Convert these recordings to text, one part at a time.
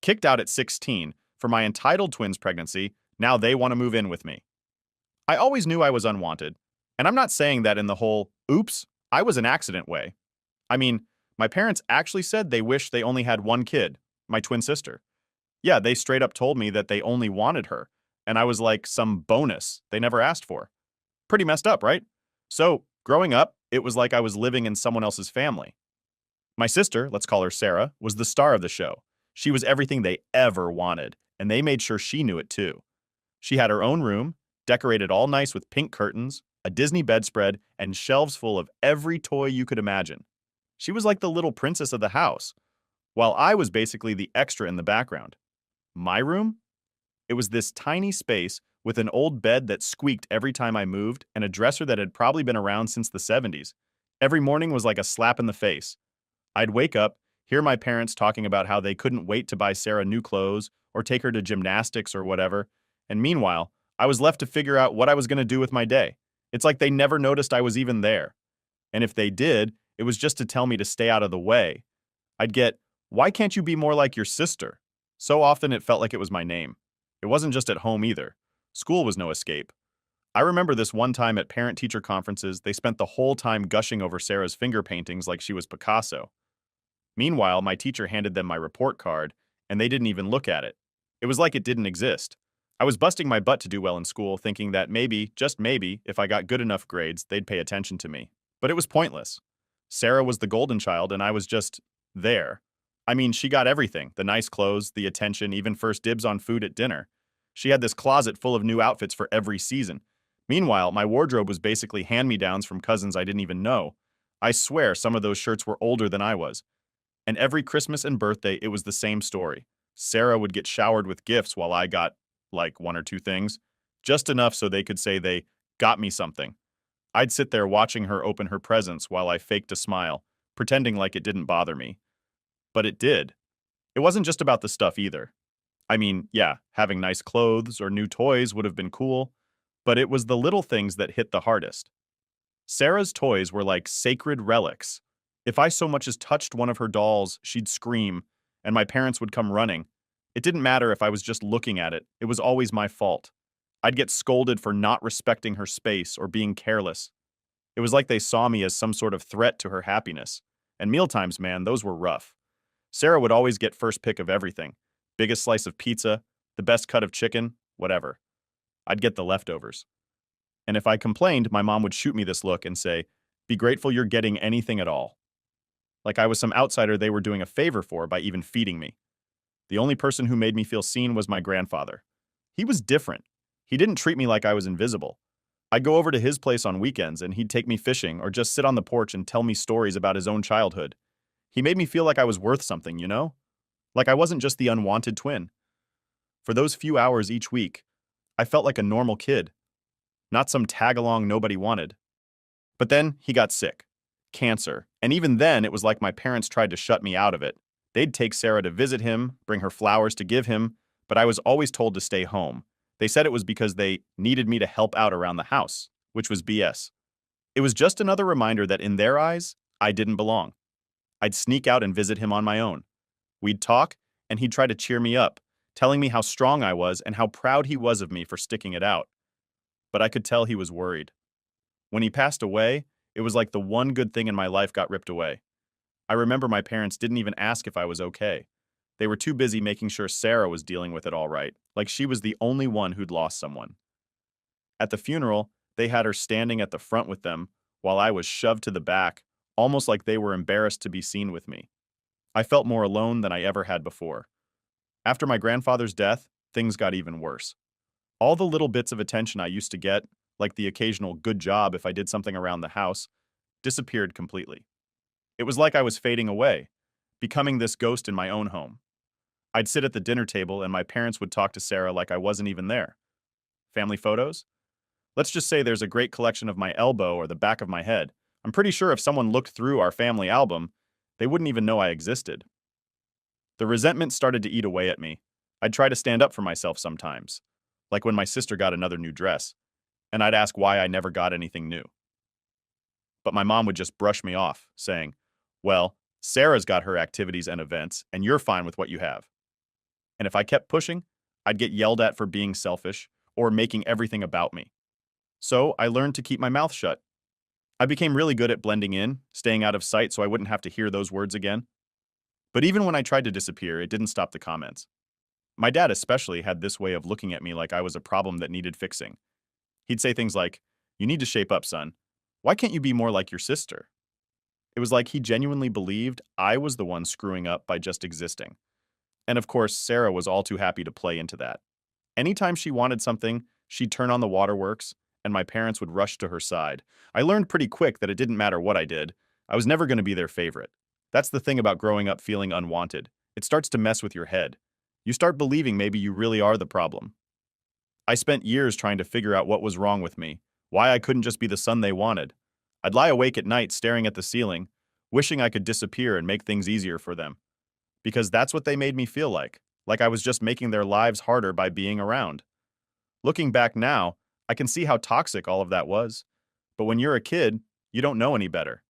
Kicked out at 16 for my entitled twins pregnancy, now they want to move in with me. I always knew I was unwanted, and I'm not saying that in the whole, oops, I was an accident way. I mean, my parents actually said they wish they only had one kid, my twin sister. Yeah, they straight up told me that they only wanted her, and I was like some bonus they never asked for. Pretty messed up, right? So, growing up, it was like I was living in someone else's family. My sister, let's call her Sarah, was the star of the show. She was everything they ever wanted, and they made sure she knew it too. She had her own room, decorated all nice with pink curtains, a Disney bedspread, and shelves full of every toy you could imagine. She was like the little princess of the house, while I was basically the extra in the background. My room? It was this tiny space with an old bed that squeaked every time I moved and a dresser that had probably been around since the 70s. Every morning was like a slap in the face. I'd wake up, hear my parents talking about how they couldn't wait to buy Sarah new clothes or take her to gymnastics or whatever, and meanwhile, I was left to figure out what I was going to do with my day. It's like they never noticed I was even there. And if they did, it was just to tell me to stay out of the way. I'd get, "Why can't you be more like your sister?" So often it felt like it was my name. It wasn't just at home either. School was no escape. I remember this one time at parent-teacher conferences, they spent the whole time gushing over Sarah's finger paintings like she was Picasso. Meanwhile, my teacher handed them my report card, and they didn't even look at it. It was like it didn't exist. I was busting my butt to do well in school, thinking that maybe, just maybe, if I got good enough grades, they'd pay attention to me. But it was pointless. Sarah was the golden child, and I was just there. I mean, she got everything, the nice clothes, the attention, even first dibs on food at dinner. She had this closet full of new outfits for every season. Meanwhile, my wardrobe was basically hand-me-downs from cousins I didn't even know. I swear some of those shirts were older than I was. And every Christmas and birthday, it was the same story. Sarah would get showered with gifts while I got, like, one or two things. Just enough so they could say they got me something. I'd sit there watching her open her presents while I faked a smile, pretending like it didn't bother me. But it did. It wasn't just about the stuff either. I mean, yeah, having nice clothes or new toys would have been cool, but it was the little things that hit the hardest. Sarah's toys were like sacred relics. If I so much as touched one of her dolls, she'd scream, and my parents would come running. It didn't matter if I was just looking at it was always my fault. I'd get scolded for not respecting her space or being careless. It was like they saw me as some sort of threat to her happiness. And mealtimes, man, those were rough. Sarah would always get first pick of everything. Biggest slice of pizza, the best cut of chicken, whatever. I'd get the leftovers. And if I complained, my mom would shoot me this look and say, "Be grateful you're getting anything at all." Like I was some outsider they were doing a favor for by even feeding me. The only person who made me feel seen was my grandfather. He was different. He didn't treat me like I was invisible. I'd go over to his place on weekends and he'd take me fishing or just sit on the porch and tell me stories about his own childhood. He made me feel like I was worth something, you know? Like I wasn't just the unwanted twin. For those few hours each week, I felt like a normal kid, not some tag-along nobody wanted. But then he got sick. Cancer. And even then, it was like my parents tried to shut me out of it. They'd take Sarah to visit him, bring her flowers to give him, but I was always told to stay home. They said it was because they needed me to help out around the house, which was BS. It was just another reminder that in their eyes, I didn't belong. I'd sneak out and visit him on my own. We'd talk, and he'd try to cheer me up, telling me how strong I was and how proud he was of me for sticking it out. But I could tell he was worried. When he passed away, it was like the one good thing in my life got ripped away. I remember my parents didn't even ask if I was okay. They were too busy making sure Sarah was dealing with it all right, like she was the only one who'd lost someone. At the funeral, they had her standing at the front with them, while I was shoved to the back, almost like they were embarrassed to be seen with me. I felt more alone than I ever had before. After my grandfather's death, things got even worse. All the little bits of attention I used to get, like the occasional good job if I did something around the house, disappeared completely. It was like I was fading away, becoming this ghost in my own home. I'd sit at the dinner table and my parents would talk to Sarah like I wasn't even there. Family photos? Let's just say there's a great collection of my elbow or the back of my head. I'm pretty sure if someone looked through our family album, they wouldn't even know I existed. The resentment started to eat away at me. I'd try to stand up for myself sometimes, like when my sister got another new dress, and I'd ask why I never got anything new. But my mom would just brush me off, saying, "Well, Sarah's got her activities and events, and you're fine with what you have." And if I kept pushing, I'd get yelled at for being selfish or making everything about me. So I learned to keep my mouth shut. I became really good at blending in, staying out of sight so I wouldn't have to hear those words again. But even when I tried to disappear, it didn't stop the comments. My dad especially had this way of looking at me like I was a problem that needed fixing. He'd say things like, "You need to shape up, son. Why can't you be more like your sister?" It was like he genuinely believed I was the one screwing up by just existing. And of course, Sarah was all too happy to play into that. Anytime she wanted something, she'd turn on the waterworks, and my parents would rush to her side. I learned pretty quick that it didn't matter what I did, I was never going to be their favorite. That's the thing about growing up feeling unwanted. It starts to mess with your head. You start believing maybe you really are the problem. I spent years trying to figure out what was wrong with me, why I couldn't just be the son they wanted. I'd lie awake at night staring at the ceiling, wishing I could disappear and make things easier for them. Because that's what they made me feel like I was just making their lives harder by being around. Looking back now, I can see how toxic all of that was. But when you're a kid, you don't know any better.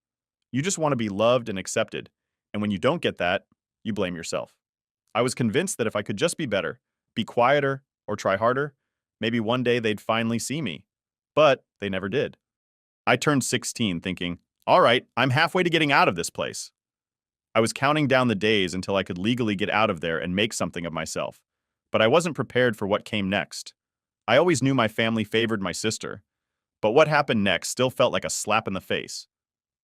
You just want to be loved and accepted, and when you don't get that, you blame yourself. I was convinced that if I could just be better, be quieter, or try harder, maybe one day they'd finally see me. But they never did. I turned 16 thinking, all right, I'm halfway to getting out of this place. I was counting down the days until I could legally get out of there and make something of myself. But I wasn't prepared for what came next. I always knew my family favored my sister, but what happened next still felt like a slap in the face.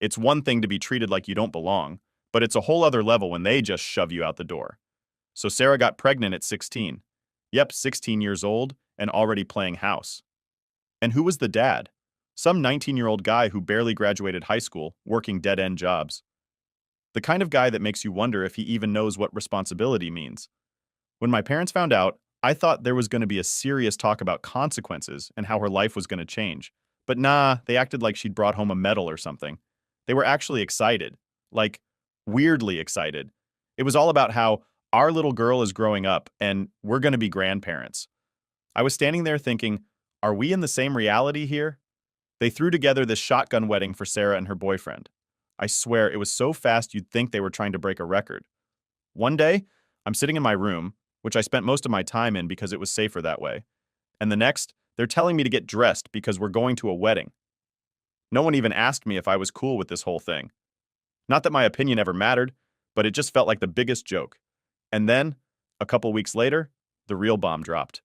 It's one thing to be treated like you don't belong, but it's a whole other level when they just shove you out the door. So Sarah got pregnant at 16. Yep, 16 years old and already playing house. And who was the dad? Some 19-year-old guy who barely graduated high school, working dead-end jobs. The kind of guy that makes you wonder if he even knows what responsibility means. When my parents found out, I thought there was going to be a serious talk about consequences and how her life was going to change. But nah, they acted like she'd brought home a medal or something. They were actually excited. Like, weirdly excited. It was all about how our little girl is growing up and we're going to be grandparents. I was standing there thinking, are we in the same reality here? They threw together this shotgun wedding for Sarah and her boyfriend. I swear it was so fast you'd think they were trying to break a record. One day, I'm sitting in my room, which I spent most of my time in because it was safer that way. And the next, they're telling me to get dressed because we're going to a wedding. No one even asked me if I was cool with this whole thing. Not that my opinion ever mattered, but it just felt like the biggest joke. And then, a couple weeks later, the real bomb dropped.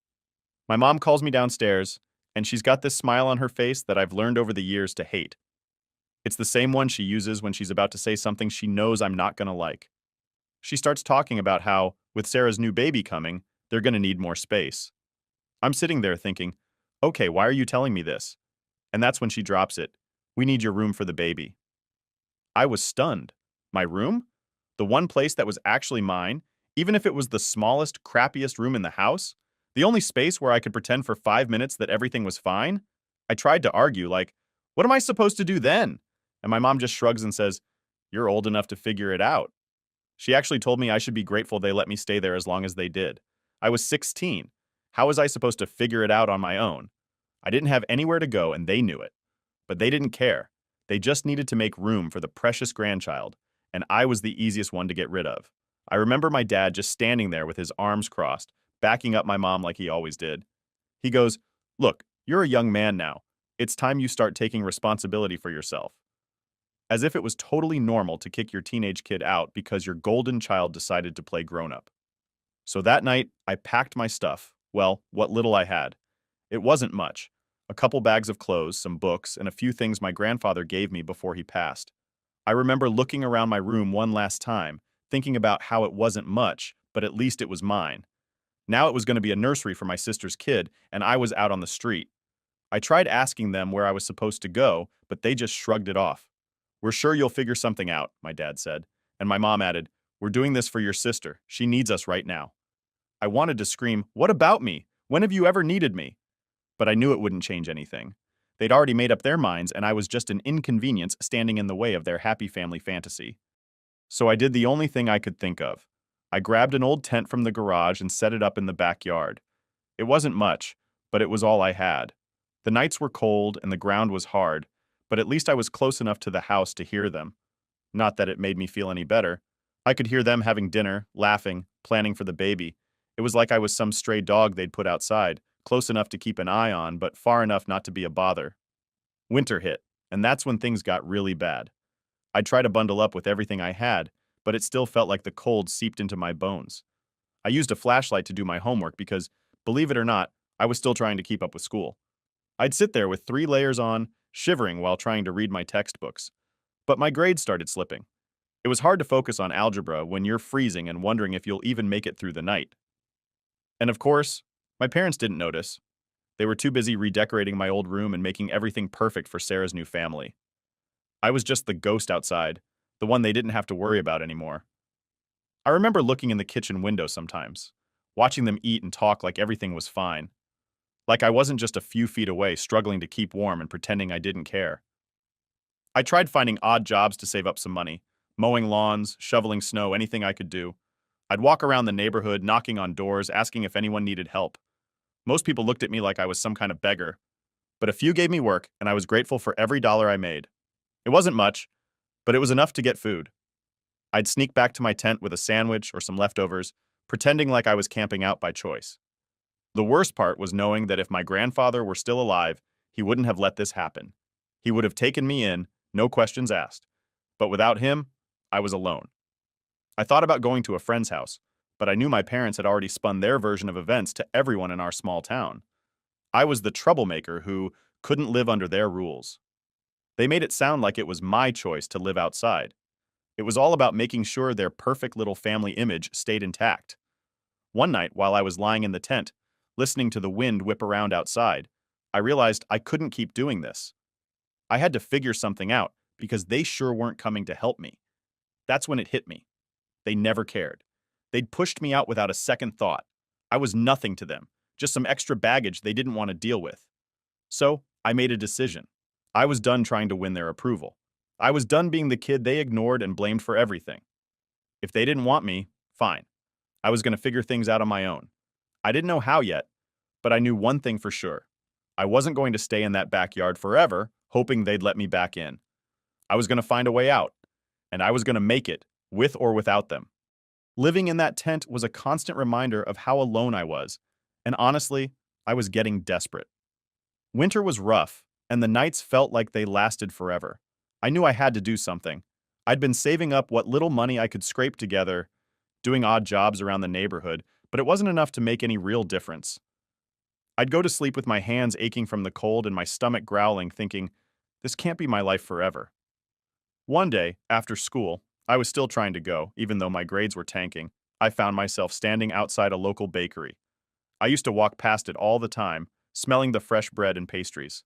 My mom calls me downstairs, and she's got this smile on her face that I've learned over the years to hate. It's the same one she uses when she's about to say something she knows I'm not going to like. She starts talking about how, with Sarah's new baby coming, they're going to need more space. I'm sitting there thinking, okay, why are you telling me this? And that's when she drops it. We need your room for the baby. I was stunned. My room? The one place that was actually mine, even if it was the smallest, crappiest room in the house? The only space where I could pretend for 5 minutes that everything was fine? I tried to argue, like, what am I supposed to do then? And my mom just shrugs and says, you're old enough to figure it out. She actually told me I should be grateful they let me stay there as long as they did. I was 16. How was I supposed to figure it out on my own? I didn't have anywhere to go and they knew it. But they didn't care. They just needed to make room for the precious grandchild, and I was the easiest one to get rid of. I remember my dad just standing there with his arms crossed, backing up my mom like he always did. He goes, look, you're a young man now. It's time you start taking responsibility for yourself. As if it was totally normal to kick your teenage kid out because your golden child decided to play grown-up. So that night, I packed my stuff, well, what little I had. It wasn't much. A couple bags of clothes, some books, and a few things my grandfather gave me before he passed. I remember looking around my room one last time, thinking about how it wasn't much, but at least it was mine. Now it was going to be a nursery for my sister's kid, and I was out on the street. I tried asking them where I was supposed to go, but they just shrugged it off. We're sure you'll figure something out, my dad said. And my mom added, we're doing this for your sister. She needs us right now. I wanted to scream, what about me? When have you ever needed me? But I knew it wouldn't change anything. They'd already made up their minds, and I was just an inconvenience standing in the way of their happy family fantasy. So I did the only thing I could think of. I grabbed an old tent from the garage and set it up in the backyard. It wasn't much, but it was all I had. The nights were cold and the ground was hard, but at least I was close enough to the house to hear them. Not that it made me feel any better. I could hear them having dinner, laughing, planning for the baby. It was like I was some stray dog they'd put outside, close enough to keep an eye on, but far enough not to be a bother. Winter hit, and that's when things got really bad. I'd try to bundle up with everything I had, but it still felt like the cold seeped into my bones. I used a flashlight to do my homework because, believe it or not, I was still trying to keep up with school. I'd sit there with 3 layers on, shivering while trying to read my textbooks. But my grades started slipping. It was hard to focus on algebra when you're freezing and wondering if you'll even make it through the night. And of course, my parents didn't notice. They were too busy redecorating my old room and making everything perfect for Sarah's new family. I was just the ghost outside, the one they didn't have to worry about anymore. I remember looking in the kitchen window sometimes, watching them eat and talk like everything was fine. Like I wasn't just a few feet away struggling to keep warm and pretending I didn't care. I tried finding odd jobs to save up some money, mowing lawns, shoveling snow, anything I could do. I'd walk around the neighborhood, knocking on doors, asking if anyone needed help. Most people looked at me like I was some kind of beggar, but a few gave me work, and I was grateful for every dollar I made. It wasn't much, but it was enough to get food. I'd sneak back to my tent with a sandwich or some leftovers, pretending like I was camping out by choice. The worst part was knowing that if my grandfather were still alive, he wouldn't have let this happen. He would have taken me in, no questions asked. But without him, I was alone. I thought about going to a friend's house, but I knew my parents had already spun their version of events to everyone in our small town. I was the troublemaker who couldn't live under their rules. They made it sound like it was my choice to live outside. It was all about making sure their perfect little family image stayed intact. One night, while I was lying in the tent, listening to the wind whip around outside, I realized I couldn't keep doing this. I had to figure something out because they sure weren't coming to help me. That's when it hit me. They never cared. They'd pushed me out without a second thought. I was nothing to them, just some extra baggage they didn't want to deal with. So, I made a decision. I was done trying to win their approval. I was done being the kid they ignored and blamed for everything. If they didn't want me, fine. I was going to figure things out on my own. I didn't know how yet, but I knew one thing for sure. I wasn't going to stay in that backyard forever, hoping they'd let me back in. I was going to find a way out, and I was going to make it, with or without them. Living in that tent was a constant reminder of how alone I was, and honestly, I was getting desperate. Winter was rough, and the nights felt like they lasted forever. I knew I had to do something. I'd been saving up what little money I could scrape together, doing odd jobs around the neighborhood, but it wasn't enough to make any real difference. I'd go to sleep with my hands aching from the cold and my stomach growling, thinking, this can't be my life forever. One day, after school, I was still trying to go, even though my grades were tanking. I found myself standing outside a local bakery. I used to walk past it all the time, smelling the fresh bread and pastries.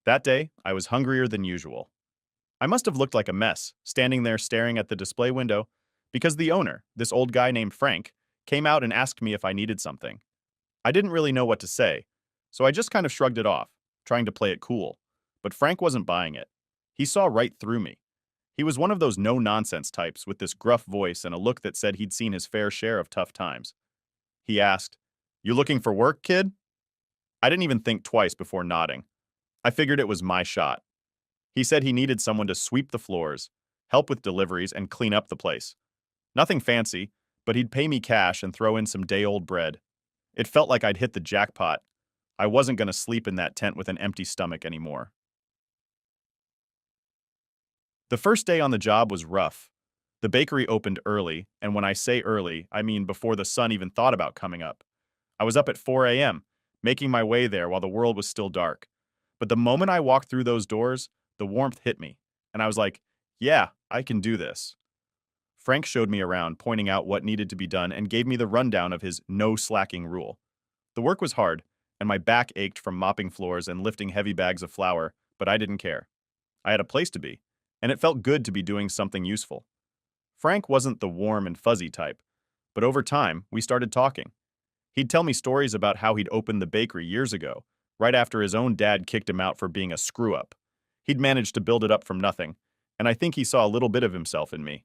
That day, I was hungrier than usual. I must have looked like a mess, standing there staring at the display window, because the owner, this old guy named Frank, came out and asked me if I needed something. I didn't really know what to say, so I just kind of shrugged it off, trying to play it cool. But Frank wasn't buying it. He saw right through me. He was one of those no-nonsense types with this gruff voice and a look that said he'd seen his fair share of tough times. He asked, "You looking for work, kid?" I didn't even think twice before nodding. I figured it was my shot. He said he needed someone to sweep the floors, help with deliveries, and clean up the place. Nothing fancy, but he'd pay me cash and throw in some day-old bread. It felt like I'd hit the jackpot. I wasn't going to sleep in that tent with an empty stomach anymore. The first day on the job was rough. The bakery opened early, and when I say early, I mean before the sun even thought about coming up. I was up at 4 a.m., making my way there while the world was still dark. But the moment I walked through those doors, the warmth hit me, and I was like, yeah, I can do this. Frank showed me around, pointing out what needed to be done, and gave me the rundown of his no slacking rule. The work was hard, and my back ached from mopping floors and lifting heavy bags of flour, but I didn't care. I had a place to be, and it felt good to be doing something useful. Frank wasn't the warm and fuzzy type, but over time, we started talking. He'd tell me stories about how he'd opened the bakery years ago, right after his own dad kicked him out for being a screw-up. He'd managed to build it up from nothing, and I think he saw a little bit of himself in me.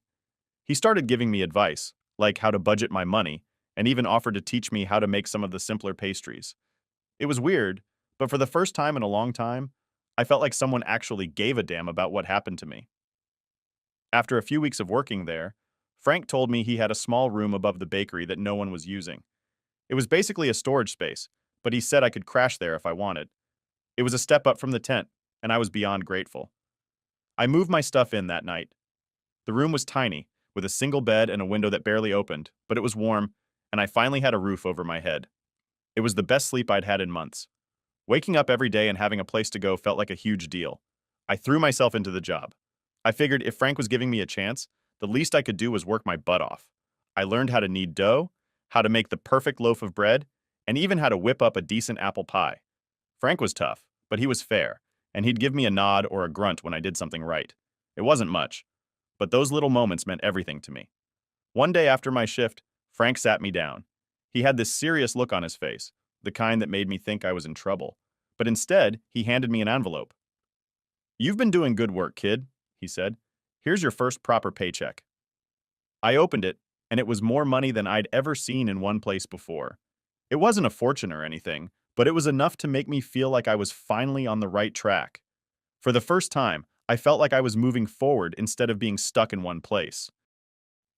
He started giving me advice, like how to budget my money, and even offered to teach me how to make some of the simpler pastries. It was weird, but for the first time in a long time, I felt like someone actually gave a damn about what happened to me. After a few weeks of working there, Frank told me he had a small room above the bakery that no one was using. It was basically a storage space, but he said I could crash there if I wanted. It was a step up from the tent, and I was beyond grateful. I moved my stuff in that night. The room was tiny, with a single bed and a window that barely opened, but it was warm, and I finally had a roof over my head. It was the best sleep I'd had in months. Waking up every day and having a place to go felt like a huge deal. I threw myself into the job. I figured if Frank was giving me a chance, the least I could do was work my butt off. I learned how to knead dough, how to make the perfect loaf of bread, and even how to whip up a decent apple pie. Frank was tough, but he was fair, and he'd give me a nod or a grunt when I did something right. It wasn't much, but those little moments meant everything to me. One day after my shift, Frank sat me down. He had this serious look on his face, the kind that made me think I was in trouble. But instead, he handed me an envelope. "You've been doing good work, kid," he said. "Here's your first proper paycheck." I opened it, and it was more money than I'd ever seen in one place before. It wasn't a fortune or anything, but it was enough to make me feel like I was finally on the right track. For the first time, I felt like I was moving forward instead of being stuck in one place.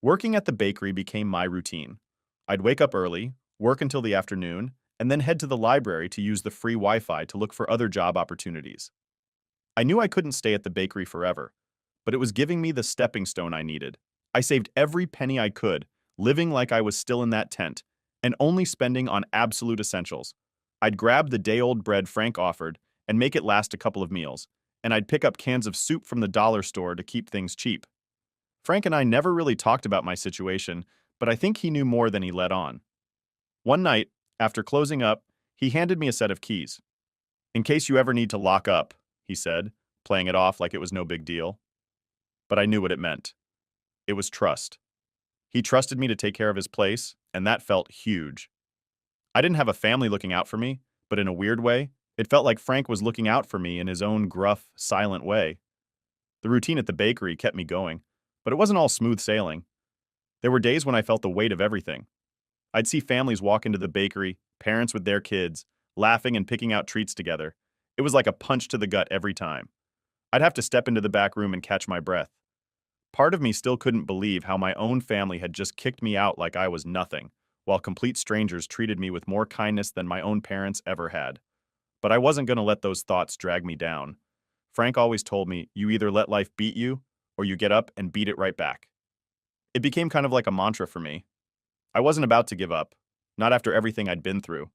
Working at the bakery became my routine. I'd wake up early, work until the afternoon, and then head to the library to use the free Wi-Fi to look for other job opportunities. I knew I couldn't stay at the bakery forever, but it was giving me the stepping stone I needed. I saved every penny I could, living like I was still in that tent, and only spending on absolute essentials. I'd grab the day-old bread Frank offered and make it last a couple of meals, and I'd pick up cans of soup from the dollar store to keep things cheap. Frank and I never really talked about my situation, but I think he knew more than he let on. One night, after closing up, he handed me a set of keys. "In case you ever need to lock up," he said, playing it off like it was no big deal. But I knew what it meant. It was trust. He trusted me to take care of his place, and that felt huge. I didn't have a family looking out for me, but in a weird way, it felt like Frank was looking out for me in his own gruff, silent way. The routine at the bakery kept me going, but it wasn't all smooth sailing. There were days when I felt the weight of everything. I'd see families walk into the bakery, parents with their kids, laughing and picking out treats together. It was like a punch to the gut every time. I'd have to step into the back room and catch my breath. Part of me still couldn't believe how my own family had just kicked me out like I was nothing, while complete strangers treated me with more kindness than my own parents ever had. But I wasn't going to let those thoughts drag me down. Frank always told me, you either let life beat you, or you get up and beat it right back. It became kind of like a mantra for me. I wasn't about to give up, not after everything I'd been through.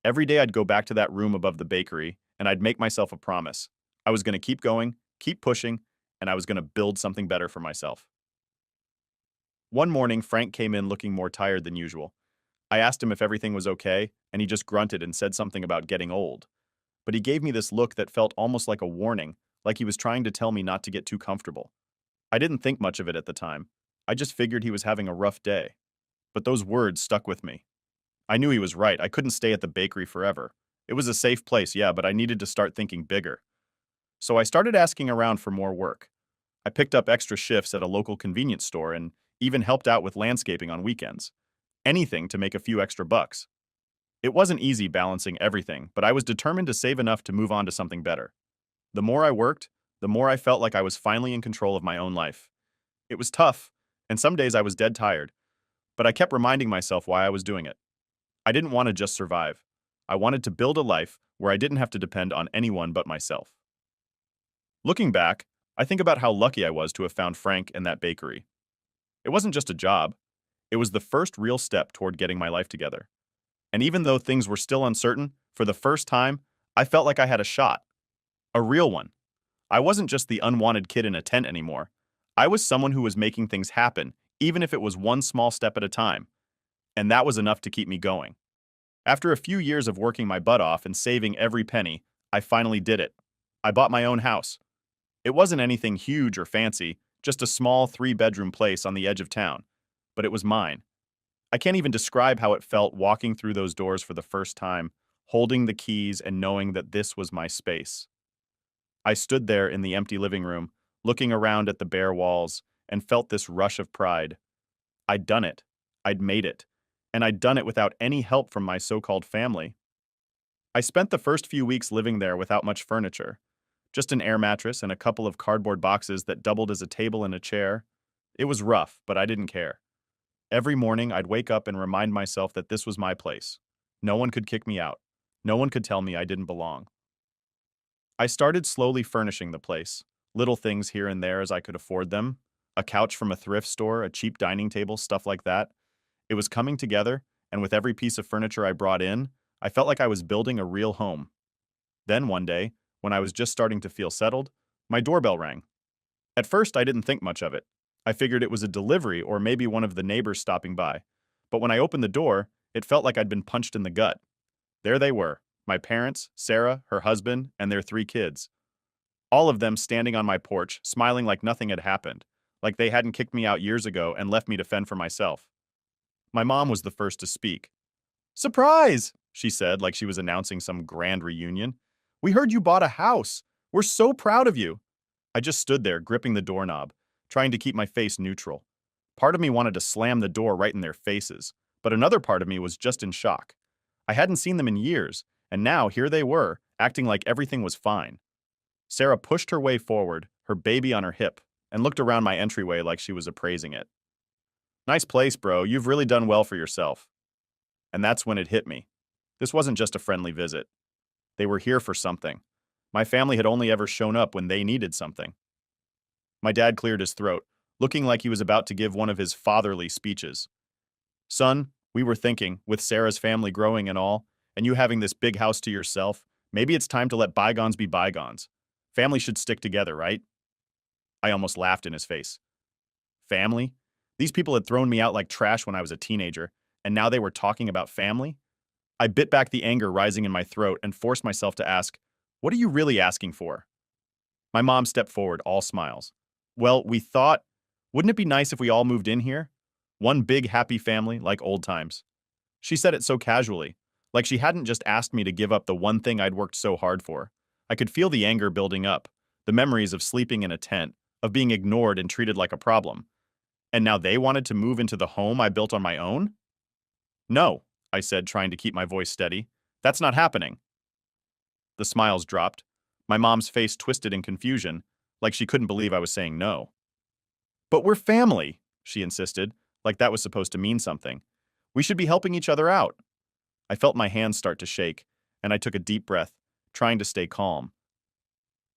Every day I'd go back to that room above the bakery, and I'd make myself a promise. I was going to keep going, keep pushing, and I was going to build something better for myself. One morning, Frank came in looking more tired than usual. I asked him if everything was okay, and he just grunted and said something about getting old. But he gave me this look that felt almost like a warning, like he was trying to tell me not to get too comfortable. I didn't think much of it at the time. I just figured he was having a rough day. But those words stuck with me. I knew he was right. I couldn't stay at the bakery forever. It was a safe place, yeah, but I needed to start thinking bigger. So I started asking around for more work. I picked up extra shifts at a local convenience store and even helped out with landscaping on weekends. Anything to make a few extra bucks. It wasn't easy balancing everything, but I was determined to save enough to move on to something better. The more I worked, the more I felt like I was finally in control of my own life. It was tough, and some days I was dead tired, but I kept reminding myself why I was doing it. I didn't want to just survive. I wanted to build a life where I didn't have to depend on anyone but myself. Looking back, I think about how lucky I was to have found Frank and that bakery. It wasn't just a job. It was the first real step toward getting my life together. And even though things were still uncertain, for the first time, I felt like I had a shot. A real one. I wasn't just the unwanted kid in a tent anymore. I was someone who was making things happen, even if it was one small step at a time. And that was enough to keep me going. After a few years of working my butt off and saving every penny, I finally did it. I bought my own house. It wasn't anything huge or fancy, just a small 3-bedroom place on the edge of town. But it was mine. I can't even describe how it felt walking through those doors for the first time, holding the keys and knowing that this was my space. I stood there in the empty living room, looking around at the bare walls, and felt this rush of pride. I'd done it. I'd made it. And I'd done it without any help from my so-called family. I spent the first few weeks living there without much furniture. Just an air mattress and a couple of cardboard boxes that doubled as a table and a chair. It was rough, but I didn't care. Every morning, I'd wake up and remind myself that this was my place. No one could kick me out. No one could tell me I didn't belong. I started slowly furnishing the place, little things here and there as I could afford them, a couch from a thrift store, a cheap dining table, stuff like that. It was coming together, and with every piece of furniture I brought in, I felt like I was building a real home. Then one day, when I was just starting to feel settled, my doorbell rang. At first, I didn't think much of it. I figured it was a delivery or maybe one of the neighbors stopping by. But when I opened the door, it felt like I'd been punched in the gut. There they were, my parents, Sarah, her husband, and their 3 kids. All of them standing on my porch, smiling like nothing had happened, like they hadn't kicked me out years ago and left me to fend for myself. My mom was the first to speak. "Surprise!" she said, like she was announcing some grand reunion. "We heard you bought a house. We're so proud of you." I just stood there, gripping the doorknob, trying to keep my face neutral. Part of me wanted to slam the door right in their faces, but another part of me was just in shock. I hadn't seen them in years, and now here they were, acting like everything was fine. Sarah pushed her way forward, her baby on her hip, and looked around my entryway like she was appraising it. "Nice place, bro. You've really done well for yourself." And that's when it hit me. This wasn't just a friendly visit. They were here for something. My family had only ever shown up when they needed something. My dad cleared his throat, looking like he was about to give one of his fatherly speeches. "Son, we were thinking, with Sarah's family growing and all, and you having this big house to yourself, maybe it's time to let bygones be bygones. Family should stick together, right?" I almost laughed in his face. Family? These people had thrown me out like trash when I was a teenager, and now they were talking about family? I bit back the anger rising in my throat and forced myself to ask, "What are you really asking for?" My mom stepped forward, all smiles. "Well, we thought, wouldn't it be nice if we all moved in here? One big happy family, like old times." She said it so casually, like she hadn't just asked me to give up the one thing I'd worked so hard for. I could feel the anger building up, the memories of sleeping in a tent, of being ignored and treated like a problem. And now they wanted to move into the home I built on my own? "No," I said, trying to keep my voice steady. "That's not happening." The smiles dropped. My mom's face twisted in confusion, like she couldn't believe I was saying no. "But we're family," she insisted, like that was supposed to mean something. "We should be helping each other out." I felt my hands start to shake, and I took a deep breath, trying to stay calm.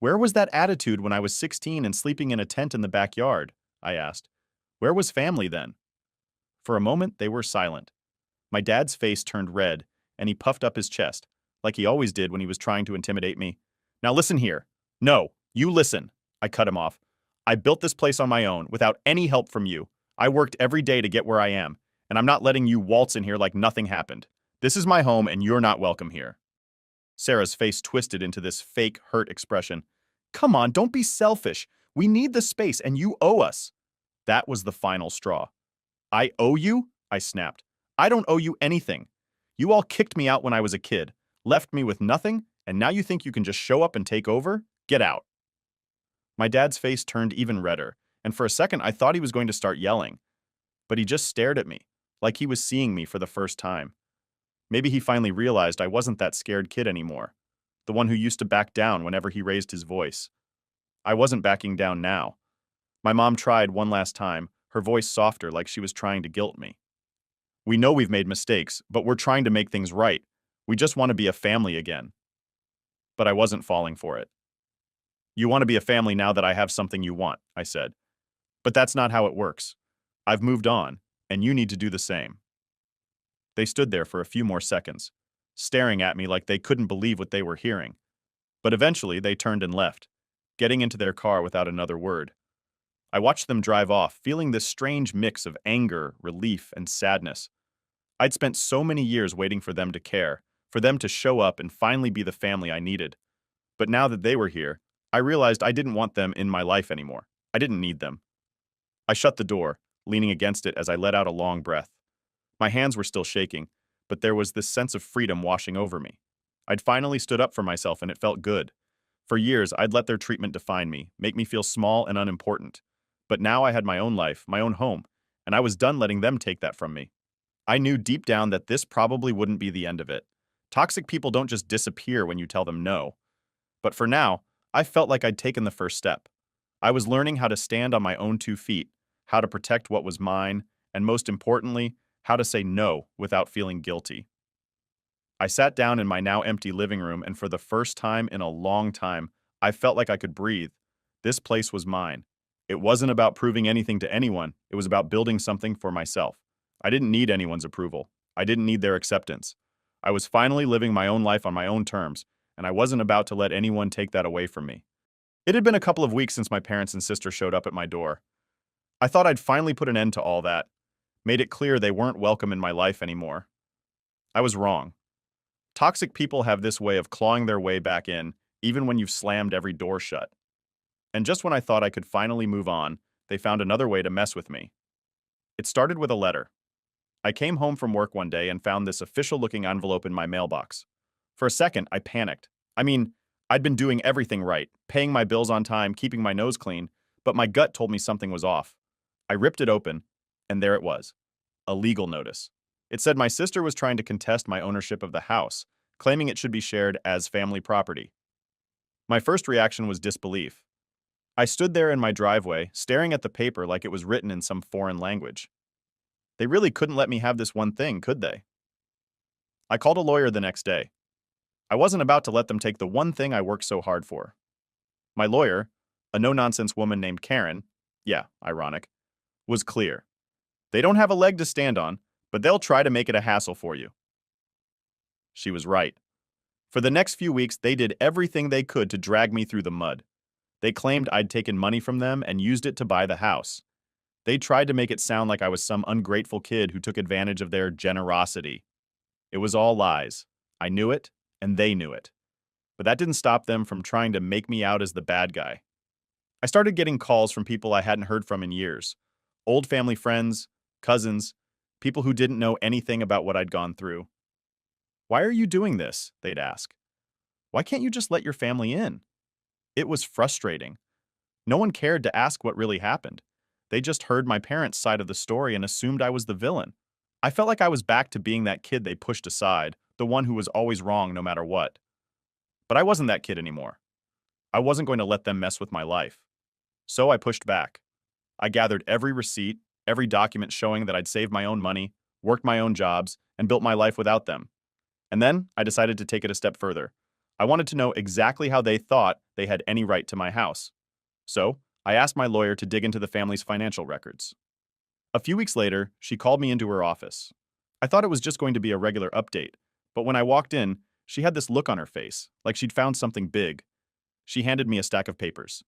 "Where was that attitude when I was 16 and sleeping in a tent in the backyard?" I asked. "Where was family then?" For a moment, they were silent. My dad's face turned red, and he puffed up his chest, like he always did when he was trying to intimidate me. "Now listen here." "No, you listen," I cut him off. "I built this place on my own, without any help from you. I worked every day to get where I am, and I'm not letting you waltz in here like nothing happened. This is my home, and you're not welcome here." Sarah's face twisted into this fake, hurt expression. "Come on, don't be selfish. We need the space, and you owe us." That was the final straw. "I owe you?" I snapped. "I don't owe you anything. You all kicked me out when I was a kid, left me with nothing, and now you think you can just show up and take over? Get out." My dad's face turned even redder, and for a second I thought he was going to start yelling. But he just stared at me, like he was seeing me for the first time. Maybe he finally realized I wasn't that scared kid anymore, the one who used to back down whenever he raised his voice. I wasn't backing down now. My mom tried one last time, her voice softer like she was trying to guilt me. "We know we've made mistakes, but we're trying to make things right. We just want to be a family again." But I wasn't falling for it. "You want to be a family now that I have something you want," I said. "But that's not how it works. I've moved on, and you need to do the same." They stood there for a few more seconds, staring at me like they couldn't believe what they were hearing. But eventually they turned and left, getting into their car without another word. I watched them drive off, feeling this strange mix of anger, relief, and sadness. I'd spent so many years waiting for them to care, for them to show up and finally be the family I needed. But now that they were here, I realized I didn't want them in my life anymore. I didn't need them. I shut the door, leaning against it as I let out a long breath. My hands were still shaking, but there was this sense of freedom washing over me. I'd finally stood up for myself and it felt good. For years, I'd let their treatment define me, make me feel small and unimportant. But now I had my own life, my own home, and I was done letting them take that from me. I knew deep down that this probably wouldn't be the end of it. Toxic people don't just disappear when you tell them no. But for now, I felt like I'd taken the first step. I was learning how to stand on my own 2 feet, how to protect what was mine, and most importantly, how to say no without feeling guilty. I sat down in my now empty living room, and for the first time in a long time, I felt like I could breathe. This place was mine. It wasn't about proving anything to anyone, it was about building something for myself. I didn't need anyone's approval. I didn't need their acceptance. I was finally living my own life on my own terms, and I wasn't about to let anyone take that away from me. It had been a couple of weeks since my parents and sister showed up at my door. I thought I'd finally put an end to all that, made it clear they weren't welcome in my life anymore. I was wrong. Toxic people have this way of clawing their way back in, even when you've slammed every door shut. And just when I thought I could finally move on, they found another way to mess with me. It started with a letter. I came home from work one day and found this official-looking envelope in my mailbox. For a second, I panicked. I mean, I'd been doing everything right, paying my bills on time, keeping my nose clean, but my gut told me something was off. I ripped it open, and there it was. A legal notice. It said my sister was trying to contest my ownership of the house, claiming it should be shared as family property. My first reaction was disbelief. I stood there in my driveway, staring at the paper like it was written in some foreign language. They really couldn't let me have this one thing, could they? I called a lawyer the next day. I wasn't about to let them take the one thing I worked so hard for. My lawyer, a no-nonsense woman named Karen, yeah, ironic, was clear. They don't have a leg to stand on, but they'll try to make it a hassle for you. She was right. For the next few weeks, they did everything they could to drag me through the mud. They claimed I'd taken money from them and used it to buy the house. They tried to make it sound like I was some ungrateful kid who took advantage of their generosity. It was all lies. I knew it, and they knew it. But that didn't stop them from trying to make me out as the bad guy. I started getting calls from people I hadn't heard from in years. Old family friends, cousins, people who didn't know anything about what I'd gone through. "Why are you doing this?" they'd ask. "Why can't you just let your family in?" It was frustrating. No one cared to ask what really happened. They just heard my parents' side of the story and assumed I was the villain. I felt like I was back to being that kid they pushed aside, the one who was always wrong no matter what. But I wasn't that kid anymore. I wasn't going to let them mess with my life. So I pushed back. I gathered every receipt, every document showing that I'd saved my own money, worked my own jobs, and built my life without them. And then I decided to take it a step further. I wanted to know exactly how they thought they had any right to my house. So I asked my lawyer to dig into the family's financial records. A few weeks later, she called me into her office. I thought it was just going to be a regular update, but when I walked in, she had this look on her face, like she'd found something big. She handed me a stack of papers.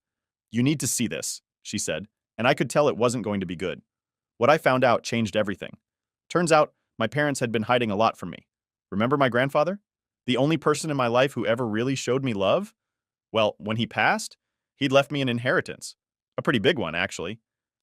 "You need to see this," she said, and I could tell it wasn't going to be good. What I found out changed everything. Turns out, my parents had been hiding a lot from me. Remember my grandfather? The only person in my life who ever really showed me love? Well, when he passed, he'd left me an inheritance. A pretty big one, actually.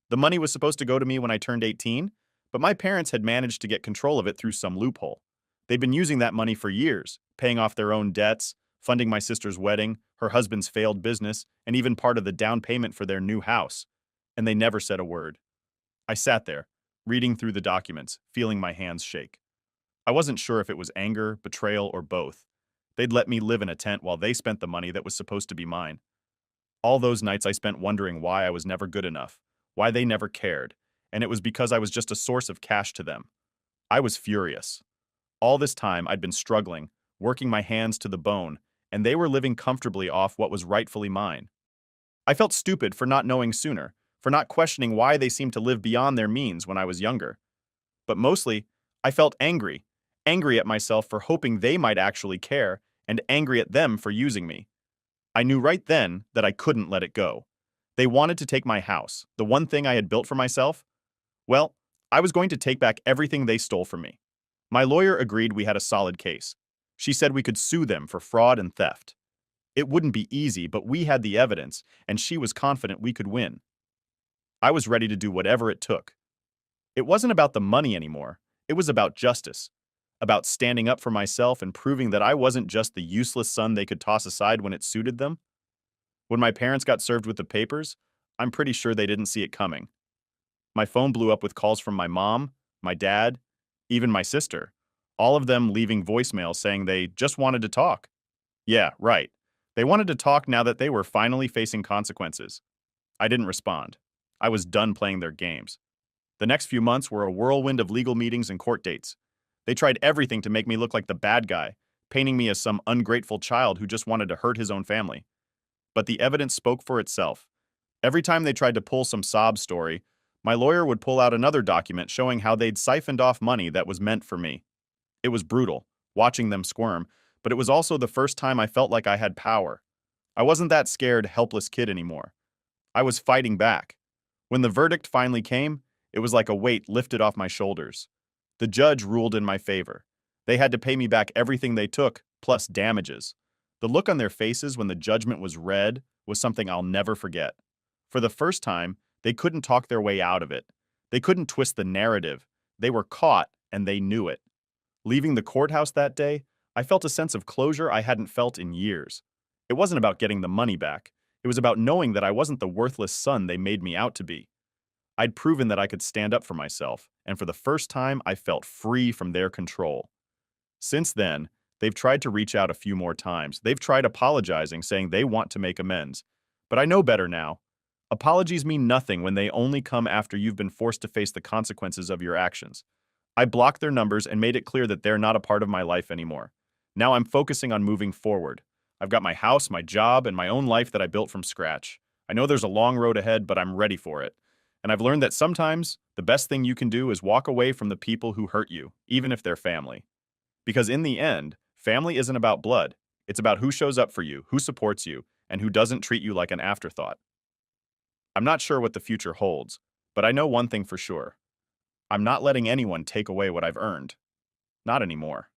The money was supposed to go to me when I turned 18, but my parents had managed to get control of it through some loophole. They'd been using that money for years, paying off their own debts, funding my sister's wedding, her husband's failed business, and even part of the down payment for their new house. And they never said a word. I sat there, reading through the documents, feeling my hands shake. I wasn't sure if it was anger, betrayal, or both. They'd let me live in a tent while they spent the money that was supposed to be mine. All those nights I spent wondering why I was never good enough, why they never cared, and it was because I was just a source of cash to them. I was furious. All this time I'd been struggling, working my hands to the bone, and they were living comfortably off what was rightfully mine. I felt stupid for not knowing sooner, for not questioning why they seemed to live beyond their means when I was younger. But mostly, I felt angry at myself for hoping they might actually care, and angry at them for using me. I knew right then that I couldn't let it go. They wanted to take my house, the one thing I had built for myself. Well, I was going to take back everything they stole from me. My lawyer agreed we had a solid case. She said we could sue them for fraud and theft. It wouldn't be easy, but we had the evidence, and she was confident we could win. I was ready to do whatever it took. It wasn't about the money anymore. It was about justice, about standing up for myself and proving that I wasn't just the useless son they could toss aside when it suited them. When my parents got served with the papers, I'm pretty sure they didn't see it coming. My phone blew up with calls from my mom, my dad, even my sister, all of them leaving voicemails saying they just wanted to talk. Yeah, right. They wanted to talk now that they were finally facing consequences. I didn't respond. I was done playing their games. The next few months were a whirlwind of legal meetings and court dates. They tried everything to make me look like the bad guy, painting me as some ungrateful child who just wanted to hurt his own family. But the evidence spoke for itself. Every time they tried to pull some sob story, my lawyer would pull out another document showing how they'd siphoned off money that was meant for me. It was brutal, watching them squirm, but it was also the first time I felt like I had power. I wasn't that scared, helpless kid anymore. I was fighting back. When the verdict finally came, it was like a weight lifted off my shoulders. The judge ruled in my favor. They had to pay me back everything they took, plus damages. The look on their faces when the judgment was read was something I'll never forget. For the first time, they couldn't talk their way out of it. They couldn't twist the narrative. They were caught, and they knew it. Leaving the courthouse that day, I felt a sense of closure I hadn't felt in years. It wasn't about getting the money back. It was about knowing that I wasn't the worthless son they made me out to be. I'd proven that I could stand up for myself, and for the first time, I felt free from their control. Since then, they've tried to reach out a few more times. They've tried apologizing, saying they want to make amends. But I know better now. Apologies mean nothing when they only come after you've been forced to face the consequences of your actions. I blocked their numbers and made it clear that they're not a part of my life anymore. Now I'm focusing on moving forward. I've got my house, my job, and my own life that I built from scratch. I know there's a long road ahead, but I'm ready for it. And I've learned that sometimes the best thing you can do is walk away from the people who hurt you, even if they're family. Because in the end, family isn't about blood. It's about who shows up for you, who supports you, and who doesn't treat you like an afterthought. I'm not sure what the future holds, but I know one thing for sure. I'm not letting anyone take away what I've earned. Not anymore.